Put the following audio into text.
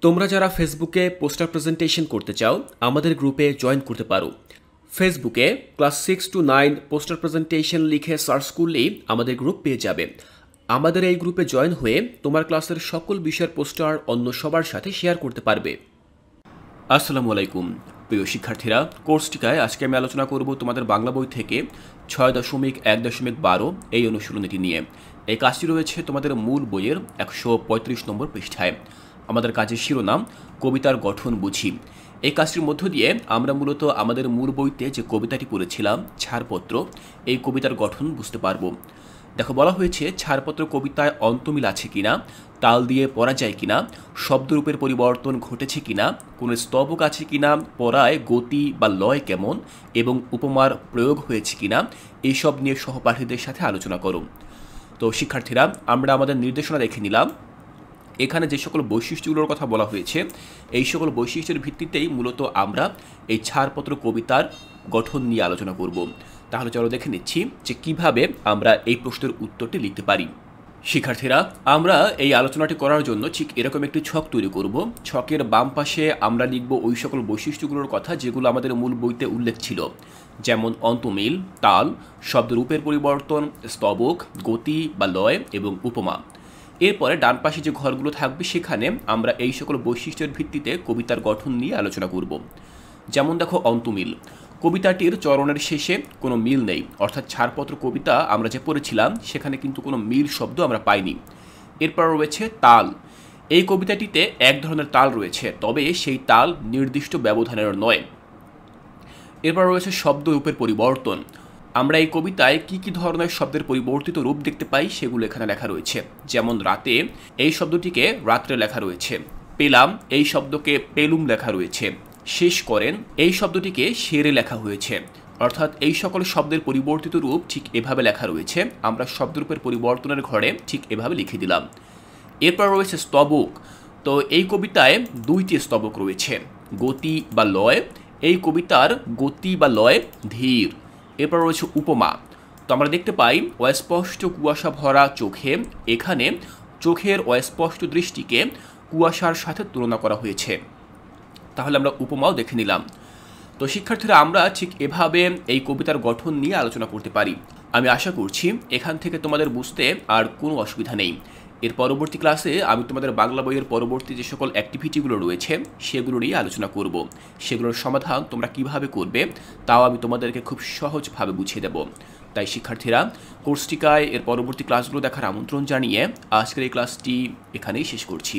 তোমরা যারা ফেসবুকে পোস্টার প্রেজেন্টেশন করতে চাও আমাদের গ্রুপে জয়েন করতে পারো। ফেসবুকে ক্লাস 6 to 9 পোস্টার প্রেজেন্টেশন লিখে সার্চ করলেই আমাদের গ্রুপ পেয়ে যাবে। আমাদের এই গ্রুপে জয়েন হয়ে তোমার ক্লাসের সকল বিষয়ের পোস্টার অন্য সবার সাথে শেয়ার করতে পারবে। আসসালামু আলাইকুম প্রিয় শিক্ষার্থীরা, কোর্সটিকায় আজকে আমি আলোচনা করব তোমাদের বাংলা বই থেকে 6.1.12 এই অনুশীলনীটি নিয়ে। এই কাজটি রয়েছে তোমাদের মূল বইয়ের 135 নম্বর পৃষ্ঠায়। আমাদের কাজের শিরোনাম কবিতার গঠন বুঝি। এই কাজটির মধ্য দিয়ে আমরা মূলত আমাদের মূল বইতে যে কবিতাটি পড়েছিলাম ছাড়পত্র, এই কবিতার গঠন বুঝতে পারব। দেখো, বলা হয়েছে ছাড়পত্র কবিতায় অন্তমিল আছে কিনা, তাল দিয়ে পড়া যায় কিনা, শব্দরূপের পরিবর্তন ঘটেছে কিনা, কোনো স্তবক আছে কিনা, পড়ায় গতি বা লয় কেমন এবং উপমার প্রয়োগ হয়েছে কিনা, এইসব নিয়ে সহপাঠীদের সাথে আলোচনা করো। তো শিক্ষার্থীরা, আমরা আমাদের নির্দেশনা দেখে নিলাম। এখানে যে সকল বৈশিষ্ট্যগুলোর কথা বলা হয়েছে এই সকল বৈশিষ্ট্যের ভিত্তিতেই মূলত আমরা এই ছাড়পত্র কবিতার গঠন নিয়ে আলোচনা করব। তাহলে চলো দেখে নিচ্ছি যে কিভাবে আমরা এই প্রশ্নের উত্তরটি লিখতে পারি। শিক্ষার্থীরা, আমরা এই আলোচনাটি করার জন্য ঠিক এরকম একটি ছক তৈরি করব। ছকের বাম পাশে আমরা লিখব ওই সকল বৈশিষ্ট্যগুলোর কথা যেগুলো আমাদের মূল বইতে উল্লেখ ছিল, যেমন অন্তমিল, তাল, শব্দরূপের পরিবর্তন, স্তবক, গতি বা লয় এবং উপমা। এরপরে ডান পাশে যে ঘরগুলো থাকবে সেখানে আমরা এই সকল বৈশিষ্ট্যের ভিত্তিতে কবিতার গঠন নিয়ে আলোচনা করব। যেমন দেখো, অন্তমিল। কবিতাটির চরণের শেষে কোনো মিল নেই, অর্থাৎ ছাড়পত্র কবিতা আমরা যে পড়েছিলাম সেখানে কিন্তু কোনো মিল শব্দ আমরা পাইনি। এরপর রয়েছে তাল। এই কবিতাটিতে এক ধরনের তাল রয়েছে, তবে সেই তাল নির্দিষ্ট ব্যবধানের নয়। এরপর রয়েছে শব্দরূপের পরিবর্তন। আমরা এই কবিতায় কি কি ধরনের শব্দের পরিবর্তিত রূপ দেখতে পাই সেগুলো এখানে লেখা রয়েছে। যেমন রাতে, এই শব্দটিকে রাত্রে লেখা রয়েছে। পেলাম, এই শব্দকে পেলুম লেখা রয়েছে। শেষ করেন, এই শব্দটিকে শেরে লেখা হয়েছে। অর্থাৎ এই সকল শব্দের পরিবর্তিত রূপ ঠিক এভাবে লেখা রয়েছে। আমরা শব্দরূপের পরিবর্তনের ঘরে ঠিক এভাবে লিখে দিলাম। এরপর রয়েছে স্তবক। তো এই কবিতায় দুইটি স্তবক রয়েছে, গতি বা লয়। এই কবিতার গতি বা লয় ধীর। এরপর রয়েছে উপমা। তো আমরা দেখতে পাই অস্পষ্ট কুয়াশা ভরা চোখে, এখানে চোখের অস্পষ্ট দৃষ্টিকে কুয়াশার সাথে তুলনা করা হয়েছে। তাহলে আমরা উপমাও দেখে নিলাম। তো শিক্ষার্থীরা, আমরা ঠিক এভাবে এই কবিতার গঠন নিয়ে আলোচনা করতে পারি। আমি আশা করছি এখান থেকে তোমাদের বুঝতে আর কোনো অসুবিধা নেই। এর পরবর্তী ক্লাসে আমি তোমাদের বাংলা বইয়ের পরবর্তী যে সকল অ্যাক্টিভিটিগুলো রয়েছে সেগুলো নিয়ে আলোচনা করব। সেগুলোর সমাধান তোমরা কিভাবে করবে তাও আমি তোমাদেরকে খুব সহজভাবে বুঝিয়ে দেব। তাই শিক্ষার্থীরা, কোর্সটিকায় এর পরবর্তী ক্লাসগুলো দেখার আমন্ত্রণ জানিয়ে আজকের এই ক্লাসটি এখানেই শেষ করছি।